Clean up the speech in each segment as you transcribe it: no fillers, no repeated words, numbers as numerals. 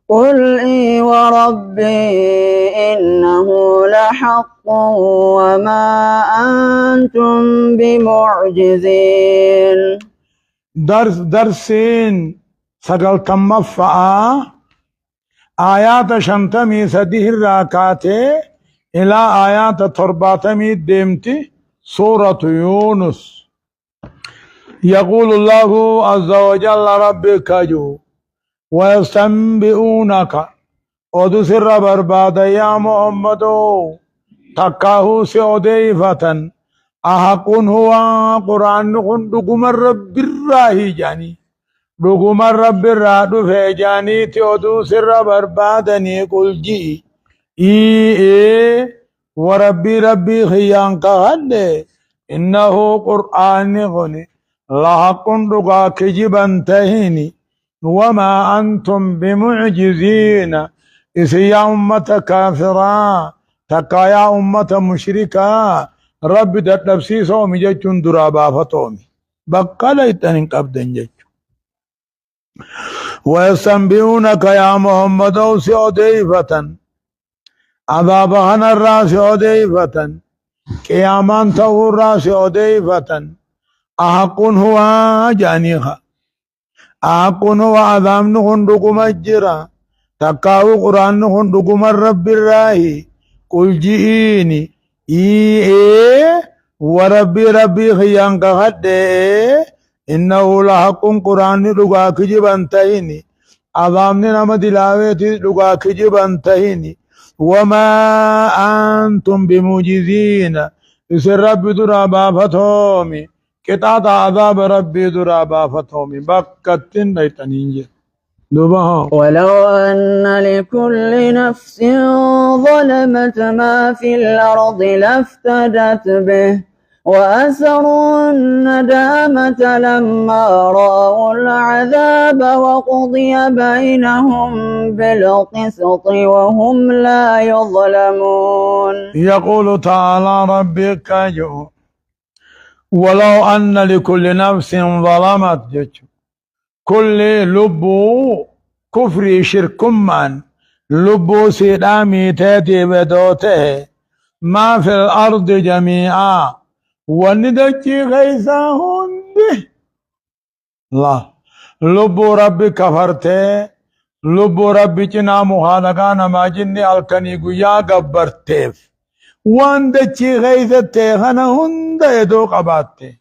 قل إي وربي إنه لحق وما أنتم بمعجزين. درسين سقل تمفعا آيات شنتمي سديه الراكات إلى آيات ترباتمي ديمتي سورة يونس. يقول الله عز وجل ربك جو ويستنبئونك ودو سر برباد يا محمد تكاهو سعوديفة أحقون هو قرآن نقوم الرب الراهي جاني نقوم الرب الرادو في جاني تودو سر بربادني قل جي إيه وربي ربي خيان قهد إنه قرآن غني لحق رقا كجبا تهيني وما أنتم بمعجزين إسيا أمة كافرا تكا يا أمة مشركا رب تتبسي صومي جيشن درابا فتومي بقى ليتنين قبضن جيشن. ويستنبئونك يا محمد سعوديفة عذابهن الراس عديفة قيامان تو الراس عديفة أحق هو جانيها أحق هو عذاب نخندق مجرى تكاو قرآن نخندق من رب الراهي قل جئيني إيه وربي ربي خيان قهد إنه لحق قرآن لغا كجبان تهيني عذاب نما دلاويتي لغا كجبان تهيني وما أنتم بموجزين إسر ربي درابا فتومي كتات عذاب ربي درابا فتومي بكتن بيتنينجي دوبها. ولو أن لكل نفس ظلمت ما في الأرض لافتدت به وأسروا الندامة لما رأوا العذاب وقضي بينهم بالقسط وهم لا يظلمون. يقول تعالى ربك جو ولو أن لكل نفس ظلمت جتشو كل لبو كفر شرك من لبو سيدامي تاتي بدوته ما في الأرض جميعا وندجي غيثا هنده لا لبو ربي كفرته لبو ربي چنا مخالقانا ما جني الكني قيا قبرتيف واندجي غيثا تيخنا هنده يدو قباته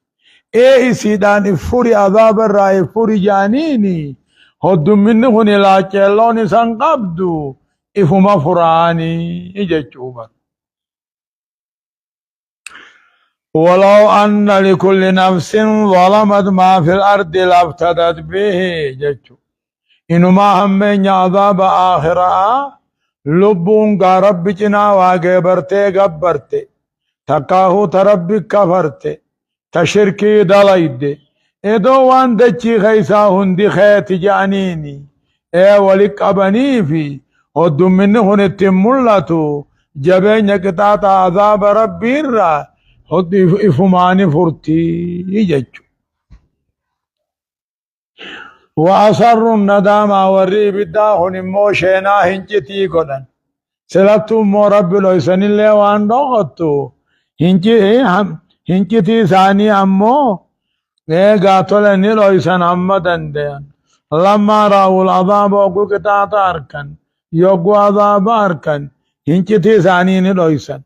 اي سيدان فوري عذاب الرأي فوري جانيني هدو منه لا چلوني سنقبدو افما فراني اجا چوبر. ولو أن لكل نفس ظلمت ما في الأرض لافتدت به جتشو إنما همين عذاب آخرة لبون کا رب چنا واقع برتے گبرتے تکاہو تربی کفرتے تشرکی دلائدے ادو وان دچی خیسا ہندی خیت جانینی اے ولک ابنی فی ودو منہن تمولتو جبے نکتاتا عذاب ربی را خد إفماني فرتي يجتشو وأصر الندامة والريب الداخل موشينا هنجتي قدن سلطو مو رب لويسن اللي وان دوغتو هنجتي ثاني أمو قاتلني لويسن أمدن ديان لما رأوا العذاب وقو كتاتا أركن يوقو عذاب أركن هنجتي ثاني لويسن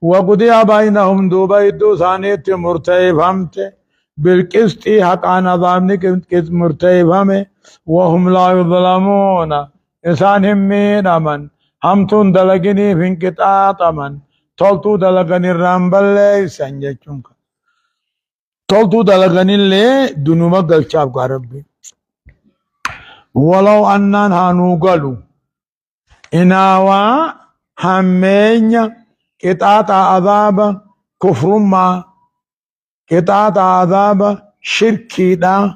وقضي بينهم دوبيدو ثانيت مرتيفهمت بالقسط حقا نظامني كس مرتيفهمه وهم لا يظلمون إنسانهم من أمن هم تون دلقني في انقطاع من تولتو دلقني الرامبل سنجتشونك تولتو دلقني اللي دنوما قلشاب ربي ولو أننا هانو قالوا إناوا همين قطعة عذاب كفر ما قطعة عذاب شركي دا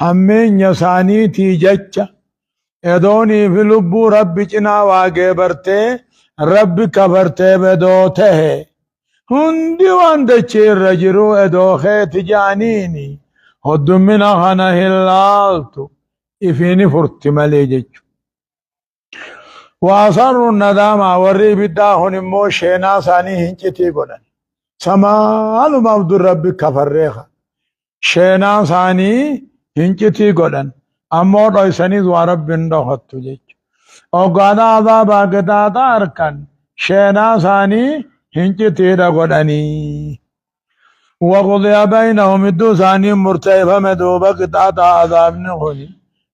همين يساني تيجتش ادوني في لبو ربي چنا واقع برتے ربي كبرتے بدوته هندي واندچه رجرو ادو خيت جانيني هدو من خنه اللالتو افيني فرت مليجتش وأصروا الندامة والريب الداهن مو شينا ثاني هنجتي قدن سمال مبدو ربي كفريخا شينا ثاني هنجتي قدن أمو رئيساني ذو رب اندوخت جيج وقانا عذابا قدادا أركان شينا ثاني هنجتي دا قدني وقضي بينهم الدو ثاني مرتيفة مدوبة قدادا عذاب نخوني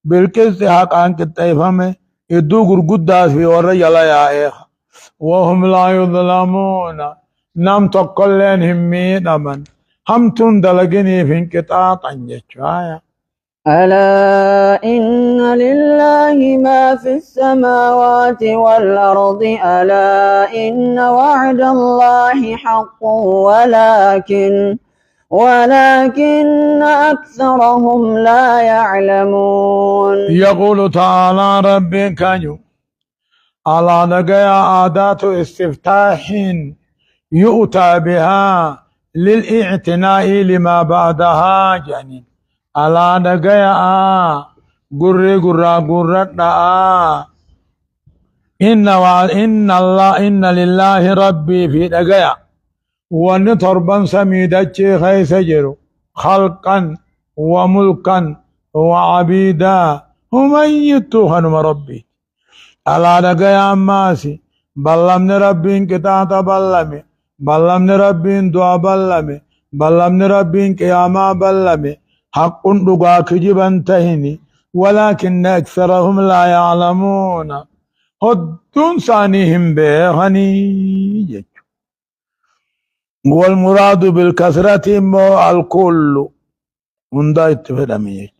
بالكست حقان كتيفة يدو غرغداس في ورجلا يا إخ وهم لا يظلمون نم تقلن همي نمن هم تندلقني في انقطاع طنجة ألا إن لله ما في السماوات والأرض ألا إن وعد الله حق ولكن أكثرهم لا يعلمون. يقول تعالى ربي كانوا على نجايا آدات استفتاح يؤتى بها للاعتناء لما بعدها جنين على نجايا قرة إن لله ربي في نجايا ونطربا سميدتشي خيس جرو خلقا وملكا وعبيدا هم يتوهن ربي على نجايا أماسي بلمن ربي انقطاعت بلمن ربي دعا بلمن ربي قياما حق دقا كجبا تهني ولكن أكثرهم لا يعلمون هدون ثانيهم بيغني والمراد بالكثرة مو الكل وندا اتفدمي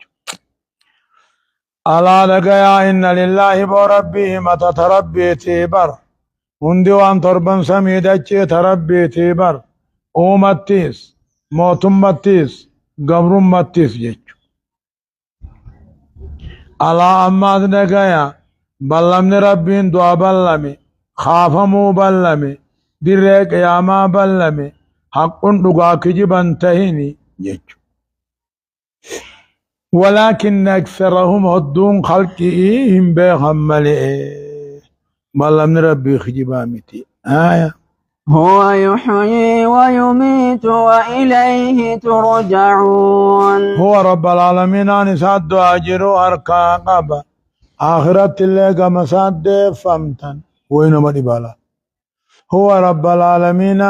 على لقيا إن لله بربه متى تربي تيبر وندي وان تربن سميدتشي تربي تيبر اومتيس موتمتيس قبرمتيس جيتشو على أماد لقيا بلمن ربين دعا بلمي خافمو بلمي dirree qiyaamaa ballame haqqun dhugaa kijiban tahini jechu ولكن أكثرهم هدون خلقه هم بيغم ملئ بلمن ربي خجبامتي هو يحيي ويميت وإليه ترجعون. هو رب العالمين أنساد أجروا أركا قبا آخرت اللي قمساد فمتن وينما دبالا هو رب العالمين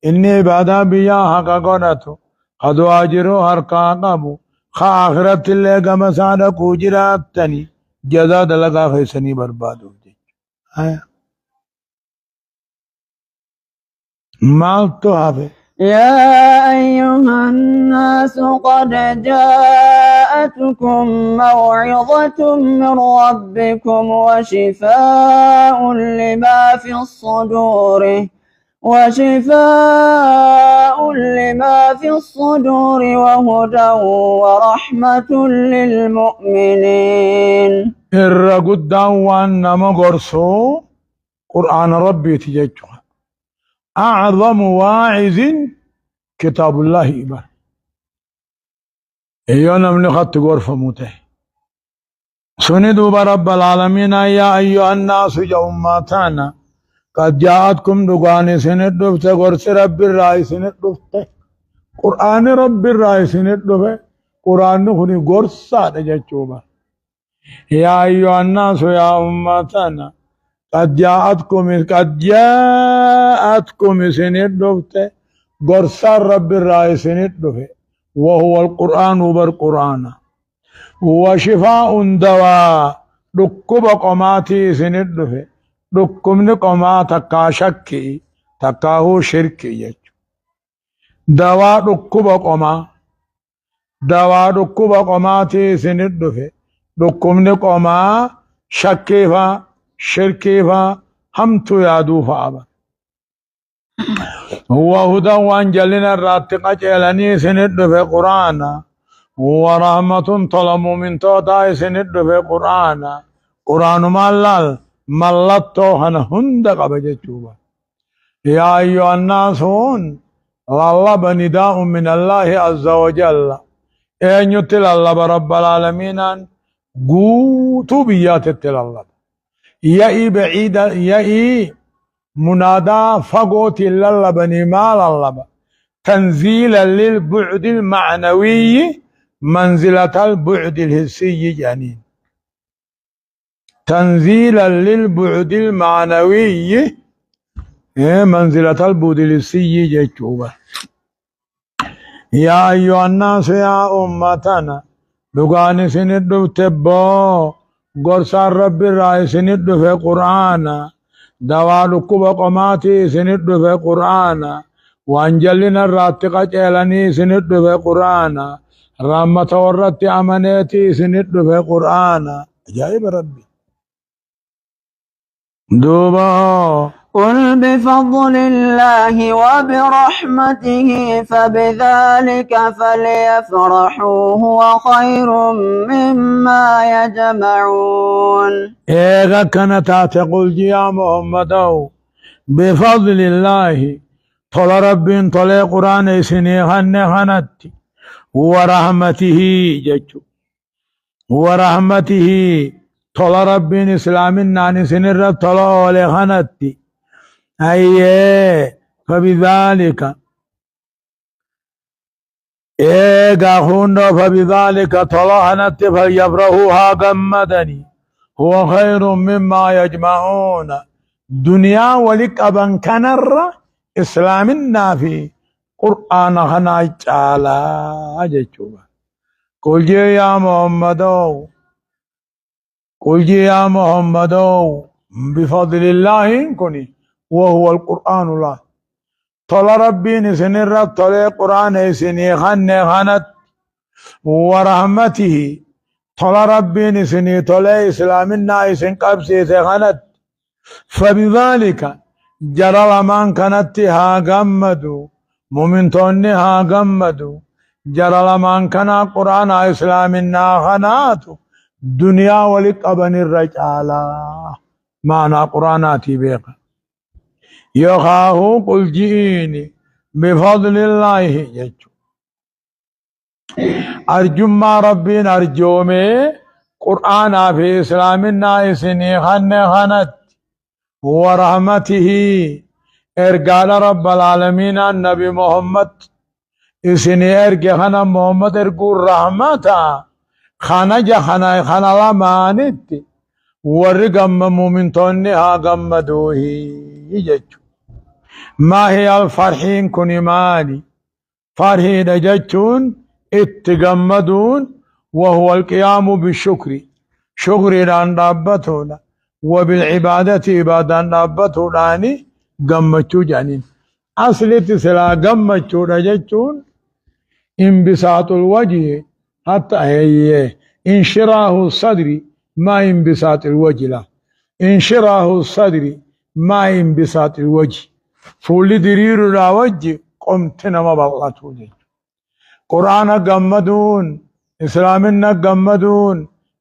إني بعدا بيا حقا قدتو خدو أجروا أركا قبو خا آخرت اللي قمساد كوجراتني جزا دلقا خيسني بربادو مالتو هذا يا أيها الناس قد جاءتكم موعظة من ربكم وشفاء لما في الصدور وهدى ورحمة للمؤمنين. الرقود وان مغرسو قرآن ربي تججها أعظم واعظ كتاب الله إبا إيونا من خط غرفة موته سندوا برب العالمين يا أيها الناس جوماتانا قد جاءتكم دقاني سند دفت غرس رب الرأي سند دفت قرآن رب الرأي سند دفت قرآن نخني غرسة جاچوبا يا أيها الناس يا أمتانا قد جاءتكم سند دفت غرس رب الرأي سند دفت وهو القرآن وبالقرآن وشفاء دواء ركب قماتي سند دفت ركمن قما تكا شكي تكاهو شركي دواء ركب قماتي سند دفت ركمن قما شكي فا شركي فا هم تو يادو فابا هو هدى وانجلنا الراتقة جلني سند في قرآن ورحمة طلب من توتا سند في قرآن قرآن مالال ملتو هند قبجتوبا يا أيها الناس هون الله بنداء من الله عز وجل أن يتل الله برب العالمين قوتوا بيات التل الله يأي بعيدة يأي منادى فقوت اللبني مال اللبن تنزيلا للبعد المعنوي منزلة البعد الحسي جنين تنزيلا للبعد المعنوي منزلة البعد الحسي جتوبة يا أيها الناس يا أمتنا دغاني سندو تبو غرسار رب الرأي سندو في قرآن دوال كوبا قماتي سندو في قرآن وانجلنا الراتقة جيلاني سندو في قرآن رحمة ورت أمانيتي سندو في قرآن عجائب ربي دوبا قل بفضل الله وبرحمته فبذلك فليفرحوا هو خير مما يجمعون. إذا كانت تقول يا محمد بفضل الله طل رب طل قرآن سنيخن ورحمته جج ورحمته طل رب إسلام نان سنر طل ولخنت أي فبذلك فبذلك طلعنت فيفرحوها غمدني هو خير مما يجمعون دنيا ولك أبن كنر إسلام النافي قرآن خنا على أجتوبا قل يا محمد قل يا محمد بفضل الله كني وهو القرآن الله طل ربي نسنر طل قرآن سني خنت ورحمته طل ربي نسني طل إسلام الناس قبسي خنت فبذلك جرى من كانت ها غمدوا مؤمنتون ها غمدوا جرى من كان قرآن إسلام الناخنات دنيا ولك أبن الرجال معنى قرآناتي بيقى يخاه قل جئيني بفضل الله يجو أرجو ما ربين أرجومي قرآن في إسلام الناس خنت ورحمته إرقال رب العالمين النبي محمد إسني إرقى خنا محمد إرقو رحمتا خنا خنا لمانت ورقم مؤمنتوني ها قمدوه يجو ما هي الفرحين كوني مالي فرحين جتون اتقمدون وهو القيام بالشكر شكر عن ربتنا وبالعبادة عبادة ربته لاني قمتشو جانين أصل تسلا قمتشو رجتون انبساط الوجه حتى هي انشراه الصدر ما انبساط الوجه لا انشراه الصدر ما انبساط الوجه فول درير لا وجه قمتنا ما بلغتو دي قرآن قمدون إسلامنا قمدون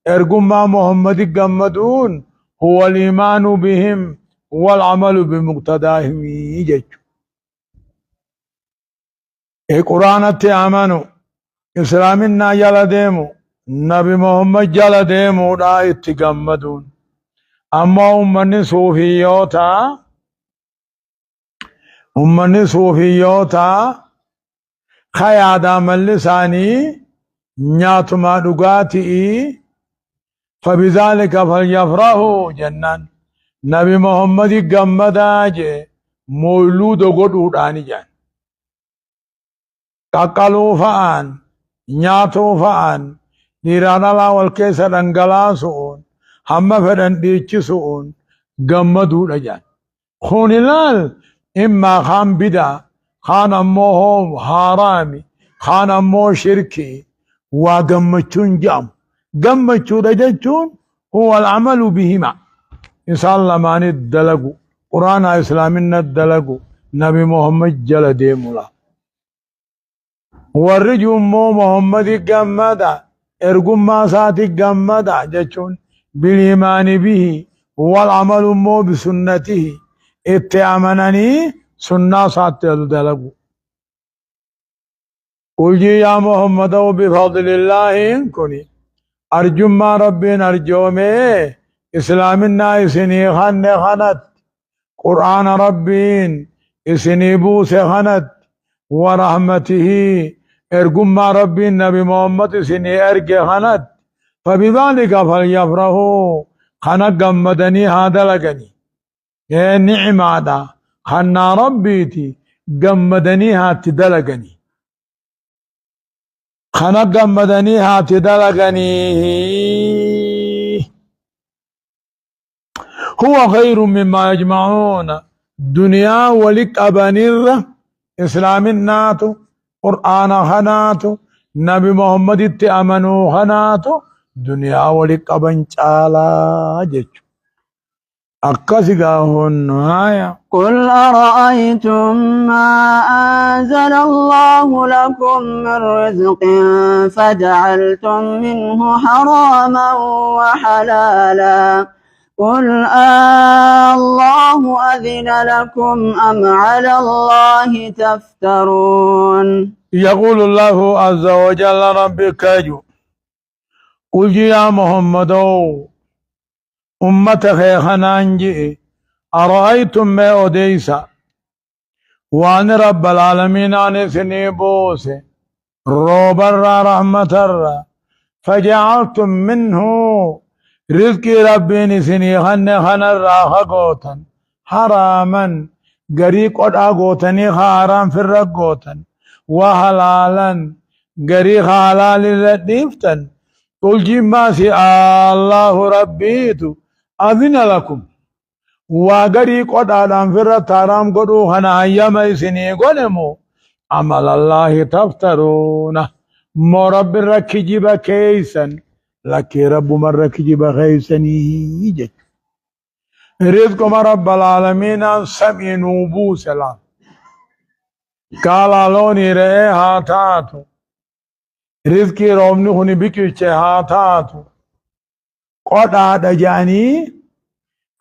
ارقم ما محمد قمدون هو الإيمان بهم والعمل بمقتداهم يجج قرآن تأمنوا إسلامنا جل ديمو نبي محمد جل ديمو لا اتقمدون أما أمني صوفيوتا خيادا من لساني نياتما دقاتي فبذلك فليفرحوا جنان نبي محمد قمداج مولود قدود آني جان قاقلو فان نياتو فان نيرانا لا والكيس رنگلا سؤون هم فرن ديچ سؤون قمدو رجان خونلال إما خان بدا خان أموه حرامي خان أموه شركي وقمتشون جام قمتشون رجتشون هو العمل بهما إنسان لما ندلقوا قرآن إسلامنا ندلقوا نبي محمد جل ديمولا والرجو مو محمد قمدا ارقم ما ساتي قمدا جتشون بالإيمان به والعمل مو بسنته اتعمنني سنة ساتي دلقوا قل يا محمد بفضل الله إن كني أرجو ما ربنا أرجومي إسلامنا إسني خنت قرآن ربين إسني بوس خنت ورحمته ارقم ما ربي النبي محمد إسني ارق خنت فبذلك فليفرحوا خنق قمدني هذا لقني يا نعمة دا خنا ربيتي قمدني هات دلقني خنق قمدني هات دلقني هو خير مما يجمعون دنيا ولك أبانير إسلام الناتو قرآن خناتو نبي محمد اتأمنوا خناتو دنيا ولك أبان چالا جيچو أكسقاهن هايا قل أرأيتم ما أنزل الله لكم من رزق فجعلتم منه حراما وحلالا قل الله أذن لكم أم على الله تفترون يقول الله عز وجل ربك قل يا محمد أمتك خنانجي أرأيتم ما أديسا وان رب العالمين عن سنيبوس روبر رحمة فجعلتم منه رزق ربي سني خن الراخ قوتا حراما غريق قد قوتني حرام في الرقوتا وحلالا غريق حلال لديفتا قل جماسي الله ربيتو أذن لكم وغريق قد في الرتارام قدو خنا أيام سني قلمو عمل الله تفترون مرب الركجب كيسا لكي رب مرة كجب خيسني جج رزقكم رب العالمين سمع نوبو سلام قال لوني رئي هاتاتو رزقي رومني خوني بكيش هاتاتو قد آد جاني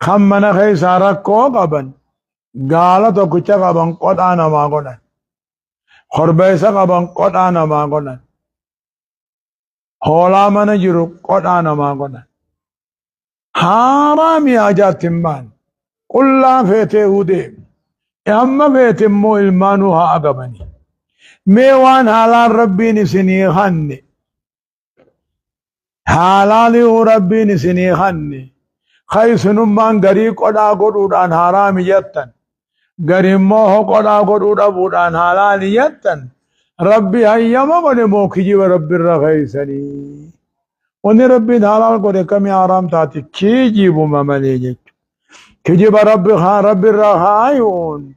خمنا خيسا ركو قبن قالتو كچا قبن قد آنا ما قنن خربيسا قبن قد آنا ما قنن هولا من جرو قرآن ما قلنا حرامي آجات تمان قل لا فيته ديم اما فيته مو المانوها أقبني ميوان حلال ربي نسني خني حلالي ربي نسني خني خيس نمان غري قدا قدودان حرامي يتن غري موه قدا قدود أبودان حلال يتن ربي هيما بني موكجي ورب الرخيسني وني ربي حلال قد كمي آرام تاتي كي جيبو ممليجي كجيب ربي خان رب الرخايون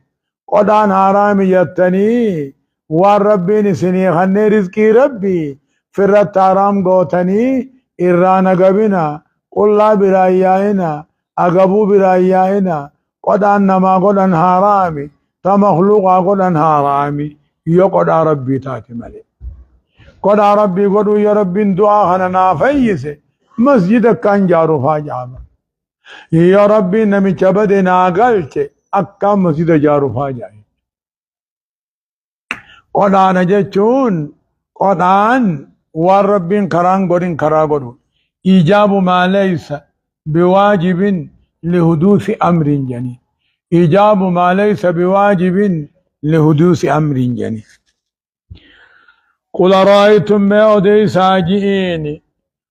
قدان حرام يتني والربي نسني خني رزقي ربي فرت آرام قوتني إرانا قبنا قل لا برايائنا أقبو برايائنا قدان نما قدان حرامي تمخلوقا قدان حرامي يقعد ربي تاتي ملي قد ربي قدو يا ربي دعا خنا فيس مسجد كان جارو فاجعما يا ربي نمي چبدنا قلت أكا مسجد جارو فاجعي قدان جچون قدان والربين كران قدين كرا قدو إيجاب ما ليس بواجب لحدوث أمر جني إيجاب ما ليس بواجب لحدوث أمر جني قل رأيتم ما أدي ساجئيني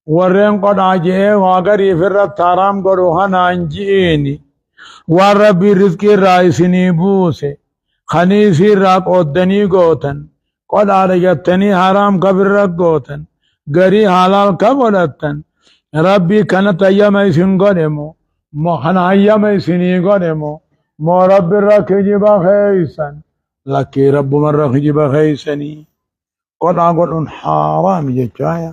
ورين قد عجئي وغري في الرتارام قروحنا انجئيني والربي رزقي رئيسني بوسي خنيسي راق ودني قوتن قد عرجتني حرام كبر رق قوتن غري حلال كبرتن ربي كانت أيام يسن قدمو مخنا أيام يسني قدمو مو رب الركجي بخيسن لكي رب من ركجي بخيسني قد أقول حرام جاية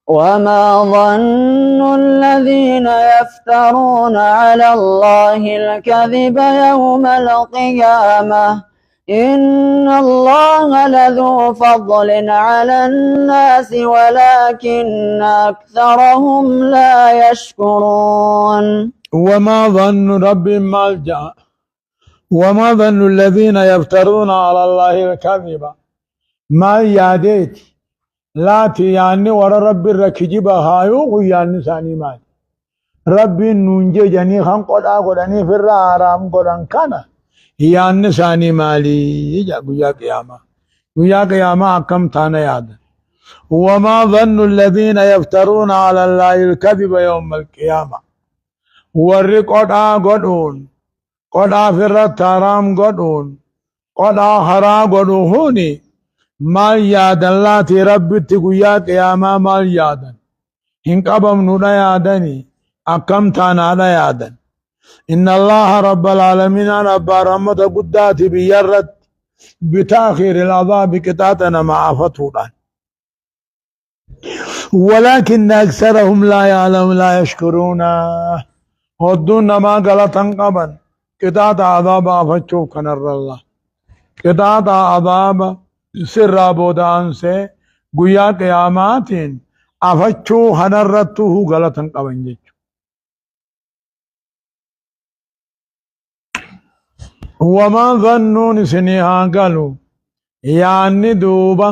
وما ظن الذين يفترون على الله الكذب يوم القيامة إن الله لذو فضل على الناس ولكن أكثرهم لا يشكرون وما ظن رب ملجأ وما ظن الذين يفترون على الله الكذب ما ياديت لا تياني ورا رب الركجب هايو وياني ثاني مال ربي نونجي جاني خان قداني في الرارام قدان كان هي النساني مالي يجا قيا قيامة قيا قيامة أكم تانا ياد وما ظن الذين يفترون على الله الكذب يوم القيامة ورّي قدون قدا في الرارام قدون قدا خرا قدوهوني مال ياد الله تي ربي تقيا قيامة مال يادن هنك أبم نودا يادني أكم تانا يادن إن الله رب العالمين رب رحمة قدات بيرد بتاخير العذاب كتاتنا مع فتولا ولكن أكثرهم لا يعلم لا يشكرون ودون ما غلطا قبل كتات عذاب أفتشوف كنر الله كتات عذاب سر بودان سے گویا قیاماتين أفتشو هنرتوه غلطا قبل جيش وما ظنون سنها قالوا يعني دوبا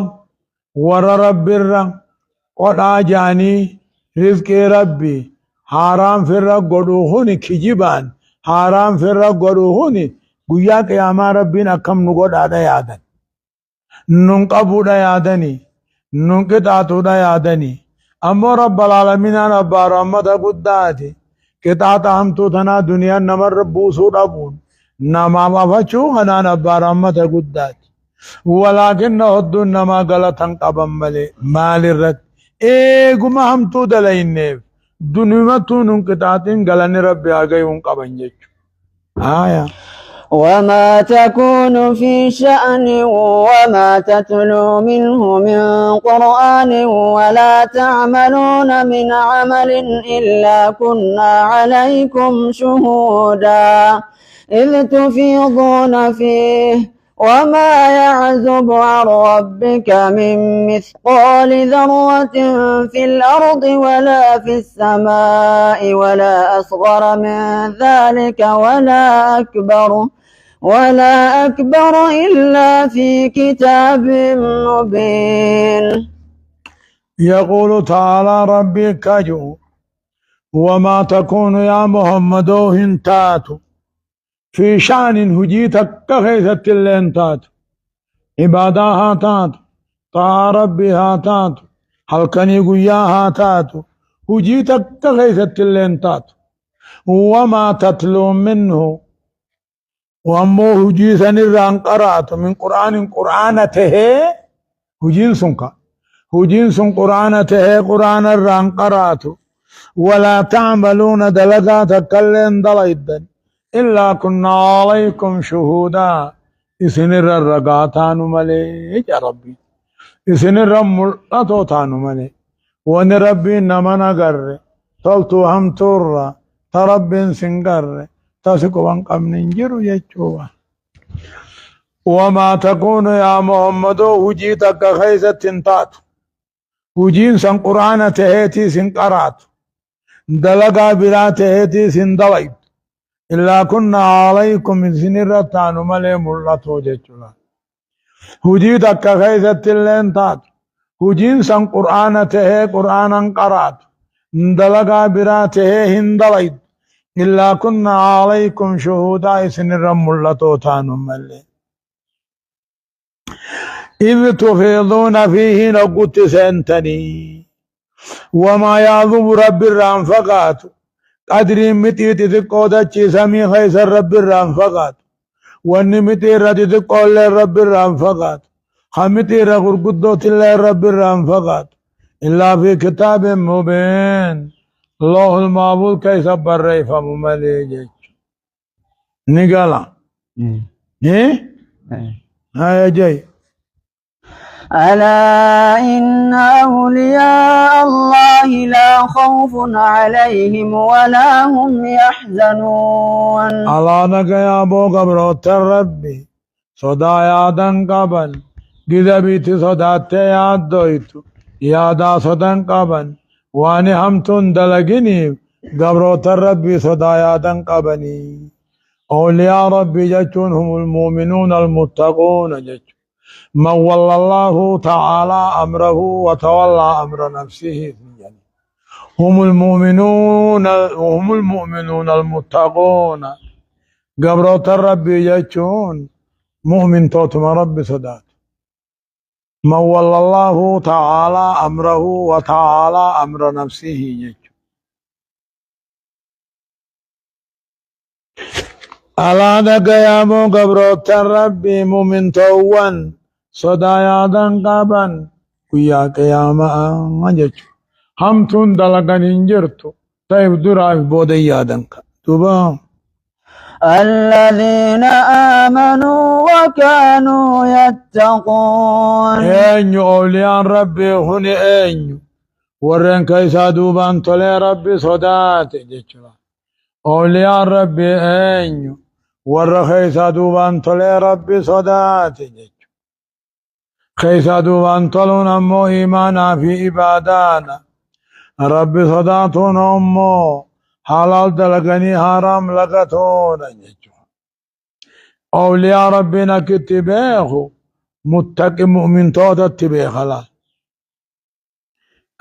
ور رب الرّ قد آجاني رزق ربي حرام في الرّ قدوهوني كجبان حرام في الرّ قدوهوني قويا قياما ربنا كم نقود آده يادن ننقبو دا يادني ننقطعتو دا يادني أما رب العالمين رب رحمة قداتي قطعت همتو تنا دنيا نمر ربوسو ربون نما بفچو هنا نبا رحمة قدات ولكن هدو نما غلطا قبم ملي مال الرد ايقما همتو دلائنيف دنيمتو ننقطعتين غلن ربي آگئي ونقبن جيچو آية وما تكون في شأن وما تتلو منه من قرآن ولا تعملون من عمل إلا كنا عليكم شهودا إذ تفيضون فيه وما يعزب عن ربك من مثقال ذرة في الأرض ولا في السماء ولا أصغر من ذلك ولا أكبر إلا في كتاب مبين. يقول تعالى ربي كجو وما تكون يا محمد هنتاتو في شان هجيتك كخيثة اللينتات عبادة هاتات طاعة ربي هاتات حلقني قويا هاتات هجيتك كخيثة اللينتات وما تتلو منه وامو هجيثا نران قرات من قرآنته هجين سن قرآنته قرآن الران قرات ولا تعملون دلقات كلين دلائدن إلا كنا عليكم شهودا إسنر الرقاتان ملي يا ربي إسنر ملتوتان ملي وان ربي نمنا قر تلتو هم تورا تربين سنقر تسكو وانقم ننجرو يجوا وما تكون يا محمد وجيتك خيزة تنتات وجين سن قرآن تهيتي سنقرات دلقا بلا تهيتي سندلائد إلا كنا عليكم من سنرتان ملي ملتو جيچولا هجيتك خيزة اللينتات هجين سن قرآن تهي قرآنا قرات دلقا بلا تهي هندلائد إلا كنا عليكم شهودا سنر ملتو تانو ملي إذ تفيضون فيه نقوت سنتني وما يعظم رب الرانفقات قدري متي تتقود سمي خيس رب الرانفقات واني متي رتي تقول رب الرانفقات خمتي رغرقدو تلا رب الرانفقات إلا في كتاب مبين الله المعبود كيس بري فمملي جيش نقالا ايه هاي جاي ألا إن أولياء الله لا خوف عليهم ولا هم يحزنون. على نقيا بو قبروت ربي صدا يادن قبل قذا بيت صدات ياد دويتو يادا صدن قبل واني همتون دلقني قبروت ربي صدا يادن قبني أولياء ربي جتون هم المؤمنون المتقون جتون من والله الله تعالى أمره وتولى أمر نفسه يعني هم المؤمنون المتقون قبروت الرب يجون مؤمن توتم رب صدات من والله الله تعالى أمره وتعالى أمر نفسه يجون ألا دقيامو قبروت الرب مؤمن توان صدايا قابا ويا قياما يجون همتون دلقن انجرتو طيب دراف بوديا دنك توبا الذين آمنوا وكانوا يتقون اينو اولياء ربي هني اينو ورن كيسا دوبان تولي ربي صدات جيشلا اولياء ربي اينو ور كيسا دوبان تولي ربي صدات جيشلا كيسا دوبان تولون امو ايمانا في عبادانا ربي صداتون امو حلال دلقني حرام لقتون أولياء ربنا كتبه متقي مؤمن تودا تبه خلاص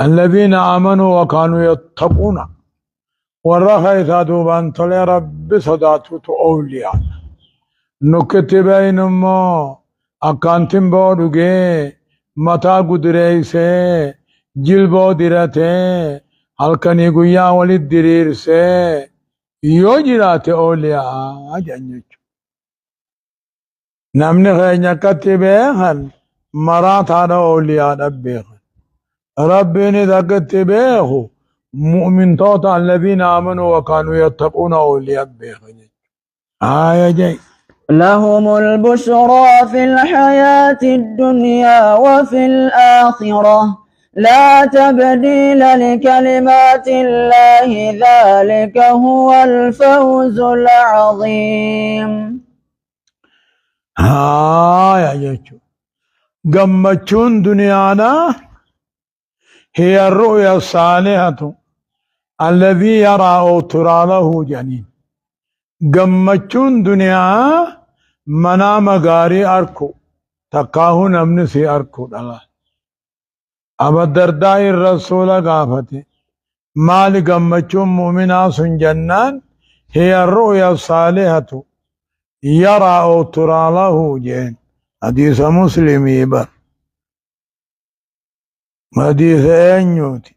الذين آمنوا وكانوا يتقون ورخي ثادوبان تولي رب صداتو أولياء نكتبين مو أكانتم بودوغي متا قدريسي جلبو درته halkanii guyyaa walit diriirsee yoo jiraate ooliyaa jedhan jechuudha. Namni keenya akkatti beekan maraataadha ooliyaadha beekan. Rabbiinis akkatti beeku mu'mintoota alladhiina aamanuu wa kaanuu yattaquuna ooliyaa beekan jechuudha. لهم البشرى في الحياة الدنيا وفي الآخرة لا تبديل لكلمات الله ذلك هو الفوز العظيم يا جيشو قمتشون دنيانا هي الرؤيا الصالحة الذي يرى أو ترى له جنين قمتشون دنيا منام غاري أركو تقاهو نمنسي أركو الله أبا الدرداء الرسول قافته مال قمتشون مؤمنا جنان هي الرؤيا الصالحة يرى أو ترى له جين حديث مسلم يبر حديث أنيوتي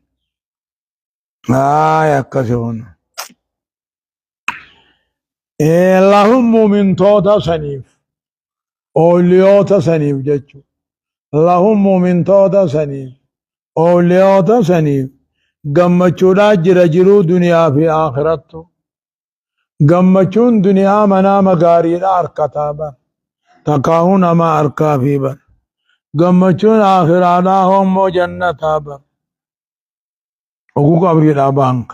يكسون لهم مؤمن توتا سنيف أوليوتا سنيف جتشو لهم مؤمن توتا سنيف أولياء سنيف قمتشونا جرجرو دنيا في آخرته قمتشون دنيا منا مغارين أركتابا تقاهون ما أركا في بر قمتشون آخرانا هم جنتابا وقوك أبريد بانك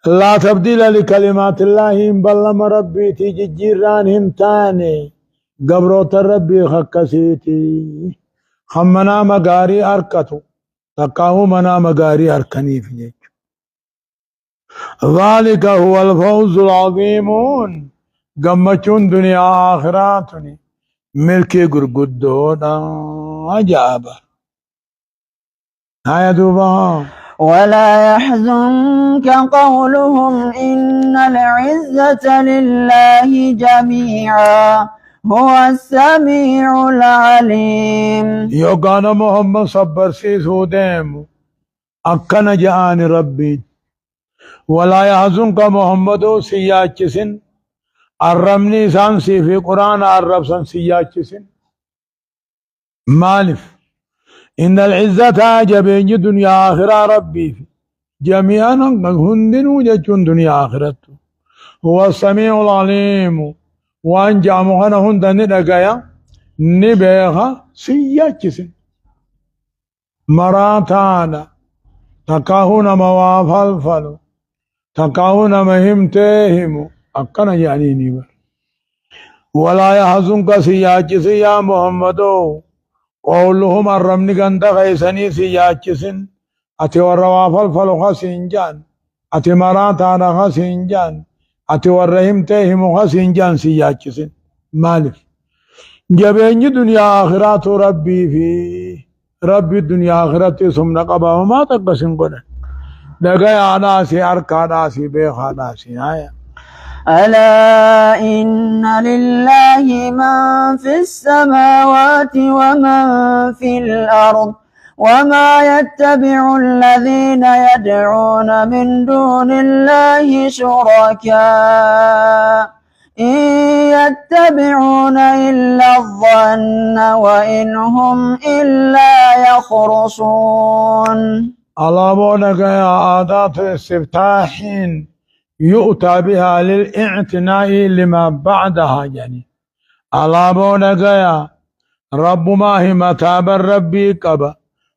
لا تبديل لكلمات الله إن بلما ربي تيجي جيران همتاني قبروت ربي خكسيتي خمنا مغاري أركتو تقاهو منا مغاري أركني في جيج ذلك هو الفوز العظيمون قمتشون دنيا آخراتني ملكي قرقدونا عجابا هيا دوبا ولا يحزنك قولهم إن العزة لله جميعا هو السميع العليم يوغانا محمد صبر سيسو ديم أكنا جآن ربي ولا يحزنك محمد سياچسن الرمني سانسي في قرآن الرب سان سياچسن مالف إن العزة جبين دنيا آخرة ربي جميعا هندنو جچون دنيا آخرته هو السميع العليم وان جامعنا هندن دقايا نبيها سياچسن مراتانا تقاهون موافل فلو تقاهون مهمتهم أكنا يعني نبر ولا يحزنك سياچس يا محمدو قولهم الرمني غند غيسني سياچسن أتي وروافل فلو خسنجان أتي مراتانا خسنجان أتي ورهمتهم خسنجان سياچسن مالف جبين دنيا آخرات ربي في ربي الدنيا آخرتي سمنا قبا وما تقسم قدن لقيا ناسي أركا ناسي بيخا ناسي آية ألا إن لله من في السماوات ومن في الأرض وما يتبع الذين يدعون من دون الله شركاء إن يتبعون إلا الظن وإن هم إلا يخرصون. الله بونك يا آدات استفتاح يؤتى بها للاعتناء لما بعدها يعني الله بونك يا رب ما همتا بر ربي قبا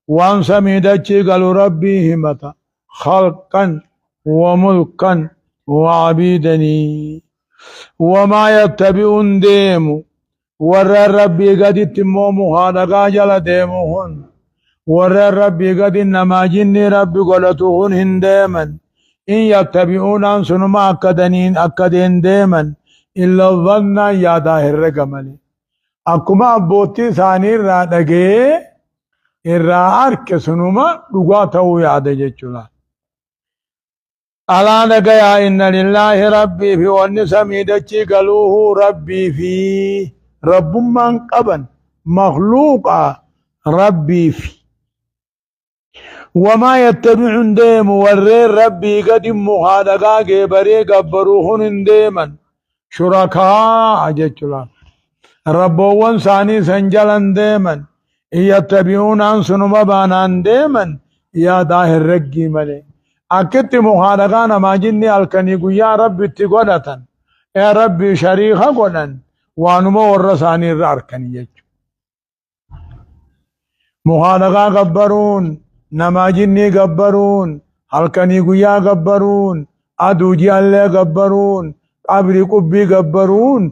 وان سميدتشي قالوا ربي همتا خلقا وملكا وعبيدني وما يتبعون ديمو ور ربي قد اتمو مخانقا جل ديموهن ور ربي قد انما جني ربي قلتوهن هنديما إن يتبعون عن سنما أكدين ديما إلا الظن يا داهر رقمني أكما أبوتي ثاني رادقي إرا أرك سنما لغاته ياد جيشلا ألا نقيا إن لله ربي في والنسمي دچي قالوه ربي في رب من قبن مخلوق ربي في وما يتبعون ديم ورّي ربي قد مخادقا قبري قبروهن ديما شركاء جيشلا ربوان ثاني سنجلن ديما يتبعون عن سنما بانان ديما يا داهر رقي ملي أكت مخادقا ما جني الكنيقو يا ربي اتقودة يا ربي شريخا قدن وانما ورساني الراركني جيشو مخادقا قبرون نما جني قبرون halkanii guyyaa gabbaruun aduu ji'allee gabbaruun qabrii qubbii gabbaruun